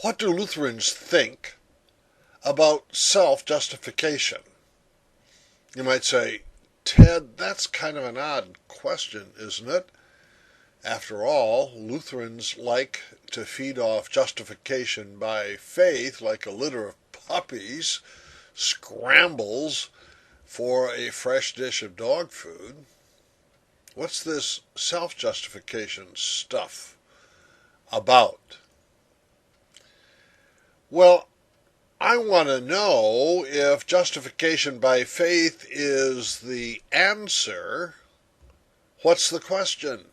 What do Lutherans think about self-justification? You might say, Ted, that's kind of an odd question, isn't it? After all, Lutherans like to feed off justification by faith like a litter of puppies scrambles for a fresh dish of dog food. What's this self-justification stuff about? Well, I want to know if justification by faith is the answer. What's the question?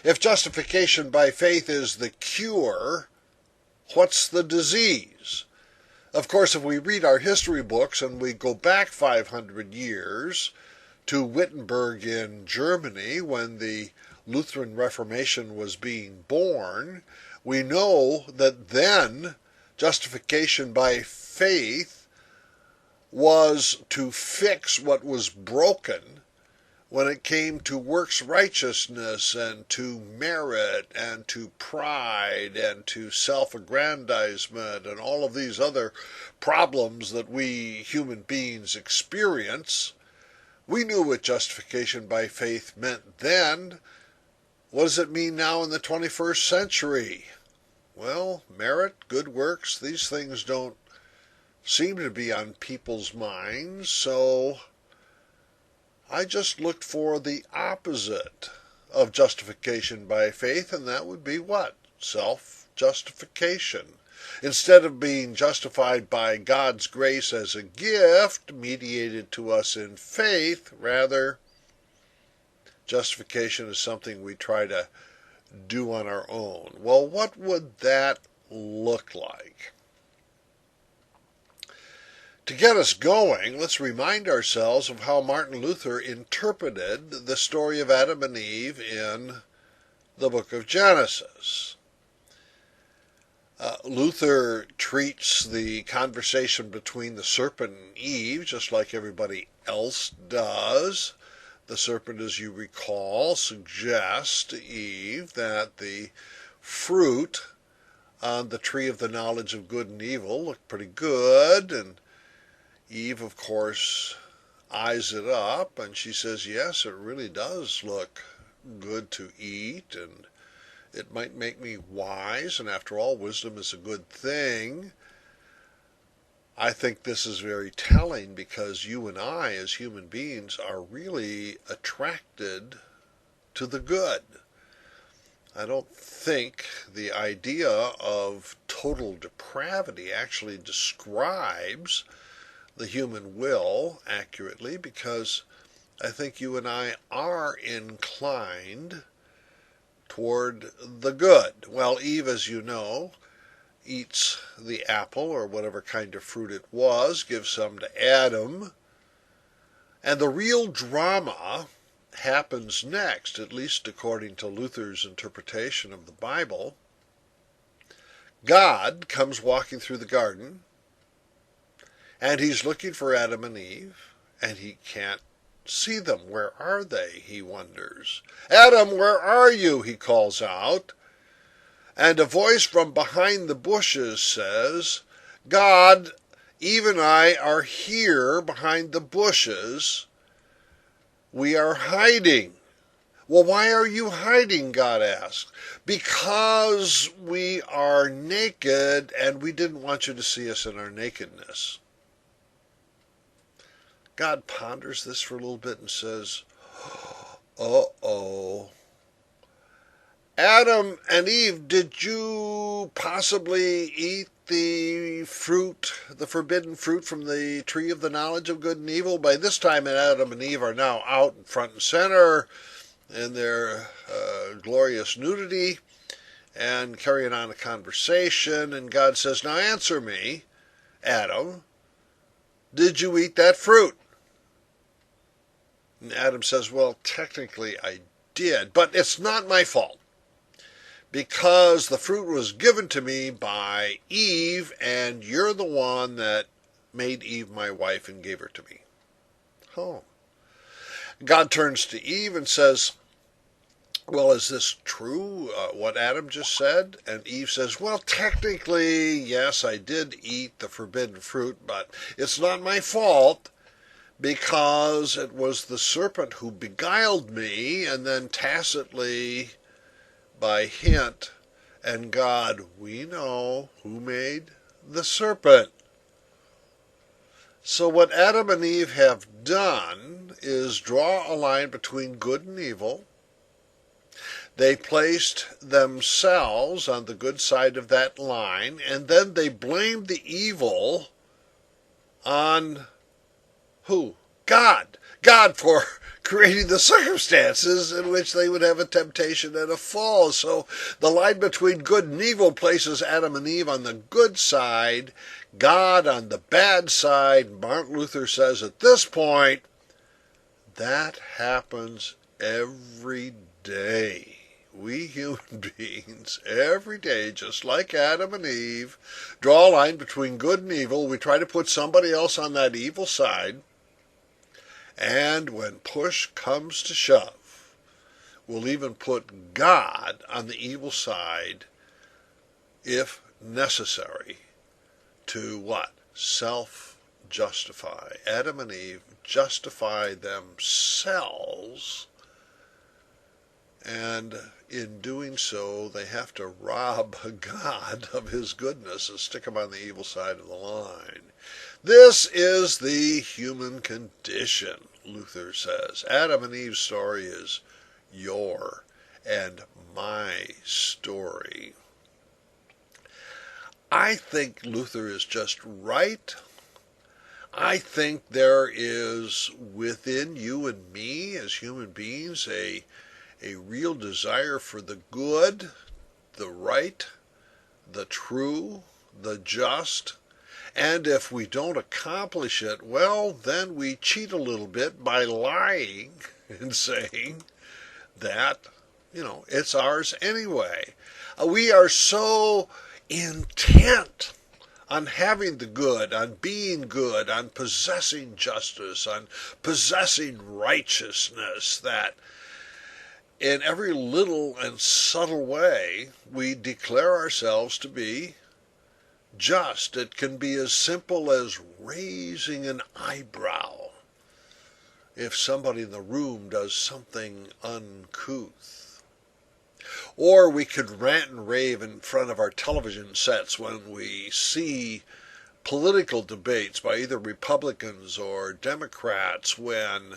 If justification by faith is the cure, what's the disease? Of course, if we read our history books and we go back 500 years to Wittenberg in Germany when the Lutheran Reformation was being born, we know that then justification by faith was to fix what was broken when it came to works righteousness and to merit and to pride and to self-aggrandizement and all of these other problems that we human beings experience. We knew what justification by faith meant then. What does it mean now in the 21st century? Well, merit, good works, these things don't seem to be on people's minds, so I just looked for the opposite of justification by faith, and that would be what? Self-justification. Instead of being justified by God's grace as a gift mediated to us in faith, rather, justification is something we try to do on our own. Well, what would that look like? To get us going, let's remind ourselves of how Martin Luther interpreted the story of Adam and Eve in the book of Genesis. Luther treats the conversation between the serpent and Eve just like everybody else does. The serpent, as you recall, suggests to Eve that the fruit on the tree of the knowledge of good and evil looked pretty good, and Eve, of course, eyes it up, and she says, yes, it really does look good to eat, and it might make me wise, and after all, wisdom is a good thing. I think this is very telling because you and I, as human beings, are really attracted to the good. I don't think the idea of total depravity actually describes the human will accurately, because I think you and I are inclined toward the good. Well, Eve, as you know, eats the apple or whatever kind of fruit it was, gives some to Adam, and the real drama happens next, at least according to Luther's interpretation of the Bible. God comes walking through the garden, and he's looking for Adam and Eve, and he can't see them. Where are they, he wonders. Adam, where are you, he calls out. And a voice from behind the bushes says, God, Eve and I are here behind the bushes. We are hiding. Well, why are you hiding, God asks. Because we are naked, and we didn't want you to see us in our nakedness. God ponders this for a little bit and says, uh-oh. Adam and Eve, did you possibly eat the fruit, the forbidden fruit from the tree of the knowledge of good and evil? By this time, Adam and Eve are now out in front and center in their glorious nudity and carrying on a conversation. And God says, now answer me, Adam, did you eat that fruit? And Adam says, well, technically I did, but it's not my fault, because the fruit was given to me by Eve, and you're the one that made Eve my wife and gave her to me. Oh. God turns to Eve and says, well, is this true, what Adam just said? And Eve says, well, technically, yes, I did eat the forbidden fruit, but it's not my fault because it was the serpent who beguiled me, and then tacitly, by hint, and God, we know who made the serpent. So what Adam and Eve have done is draw a line between good and evil. They placed themselves on the good side of that line, and then they blamed the evil on who? God. God for creating the circumstances in which they would have a temptation and a fall. So the line between good and evil places Adam and Eve on the good side, God on the bad side. Martin Luther says at this point, that happens every day. We human beings, every day, just like Adam and Eve, draw a line between good and evil. We try to put somebody else on that evil side. And when push comes to shove, we'll even put God on the evil side if necessary to what? Self-justify. Adam and Eve justify themselves, and in doing so, they have to rob God of his goodness and stick him on the evil side of the line. This is the human condition, Luther says. Adam and Eve's story is your and my story. I think Luther is just right. I think there is within you and me as human beings a real desire for the good, the right, the true, the just. And if we don't accomplish it, well, then we cheat a little bit by lying and saying that, it's ours anyway. We are so intent on having the good, on being good, on possessing justice, on possessing righteousness, that in every little and subtle way we declare ourselves to be just. It can be as simple as raising an eyebrow if somebody in the room does something uncouth. Or we could rant and rave in front of our television sets when we see political debates by either Republicans or Democrats, when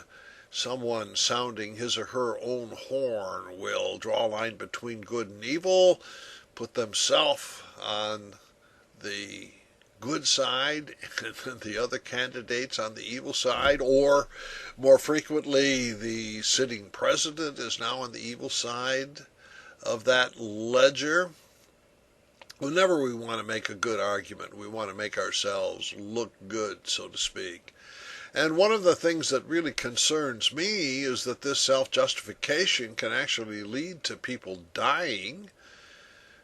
someone sounding his or her own horn will draw a line between good and evil, put themselves on the good side and the other candidates on the evil side, or more frequently the sitting president is now on the evil side of that ledger. Whenever we want to make a good argument, we want to make ourselves look good, so to speak. And one of the things that really concerns me is that this self-justification can actually lead to people dying.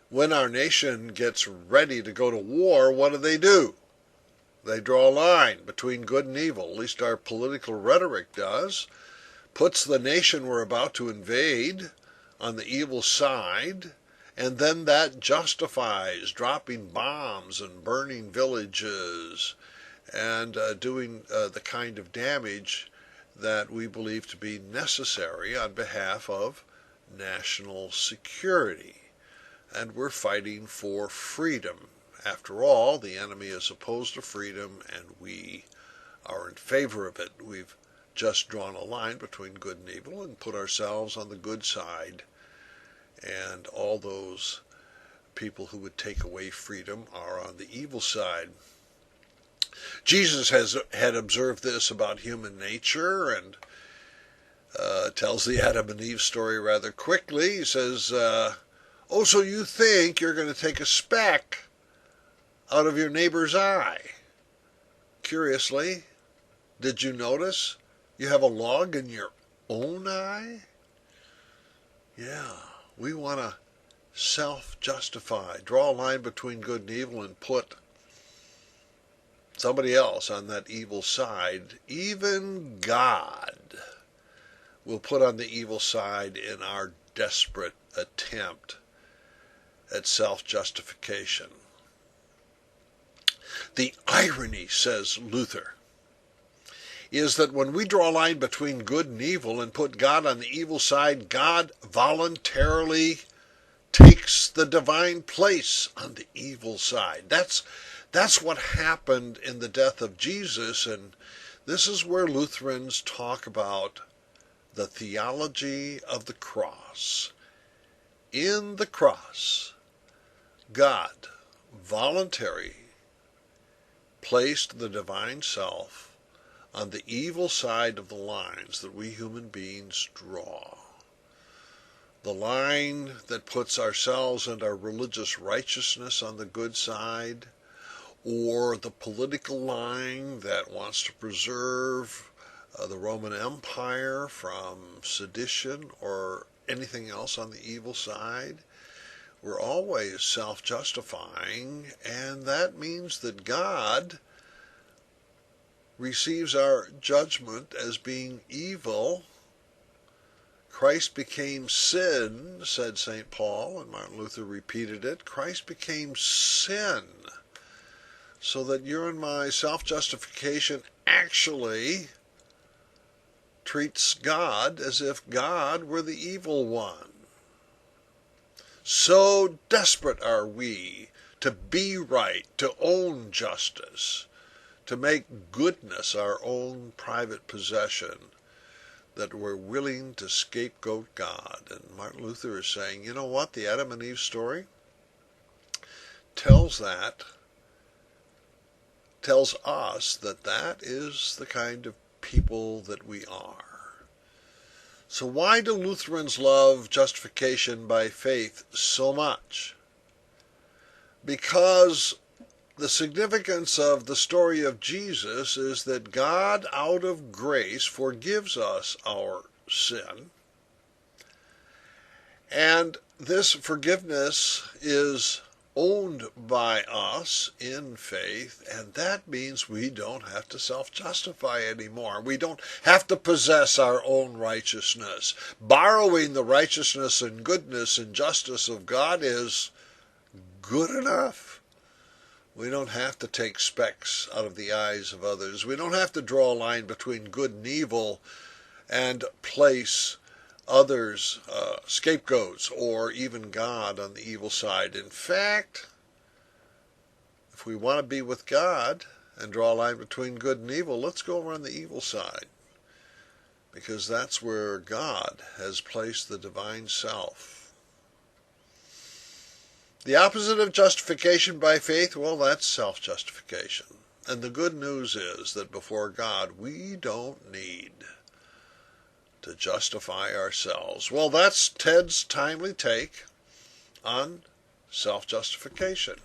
When our nation gets ready to go to war, what do? They draw a line between good and evil. At least our political rhetoric does. Puts the nation we're about to invade on the evil side, and then that justifies dropping bombs and burning villages and doing the kind of damage that we believe to be necessary on behalf of national security. And we're fighting for freedom. After all, the enemy is opposed to freedom, and we are in favor of it. We've just drawn a line between good and evil and put ourselves on the good side. And all those people who would take away freedom are on the evil side. Jesus had observed this about human nature, and tells the Adam and Eve story rather quickly. He says, oh, so you think you're going to take a speck out of your neighbor's eye? Curiously, did you notice you have a log in your own eye? Yeah, we want to self-justify, draw a line between good and evil, and put somebody else on that evil side. Even God will put on the evil side in our desperate attempt at self-justification. The irony, says Luther, is that when we draw a line between good and evil and put God on the evil side, God voluntarily takes the divine place on the evil side. That's what happened in the death of Jesus, and this is where Lutherans talk about the theology of the cross. In the cross, God voluntarily placed the divine self on the evil side of the lines that we human beings draw. The line that puts ourselves and our religious righteousness on the good side, or the political line that wants to preserve the Roman Empire from sedition or anything else on the evil side. We're always self-justifying, and that means that God receives our judgment as being evil. Christ became sin, said St. Paul, and Martin Luther repeated it. Christ became sin, so that your and my self-justification actually treats God as if God were the evil one. So desperate are we to be right, to own justice, to make goodness our own private possession, that we're willing to scapegoat God. And Martin Luther is saying, you know what, the Adam and Eve story tells us that that is the kind of people that we are. So why do Lutherans love justification by faith so much? Because the significance of the story of Jesus is that God, out of grace, forgives us our sin. And this forgiveness is owned by us in faith, and that means we don't have to self-justify anymore. We don't have to possess our own righteousness. Borrowing the righteousness and goodness and justice of God is good enough. We don't have to take specks out of the eyes of others. We don't have to draw a line between good and evil and place others, scapegoats, or even God on the evil side. In fact, if we want to be with God and draw a line between good and evil, let's go around the evil side, because that's where God has placed the divine self. The opposite of justification by faith, well, that's self-justification. And the good news is that before God, we don't need to justify ourselves. Well, that's Ted's timely take on self-justification.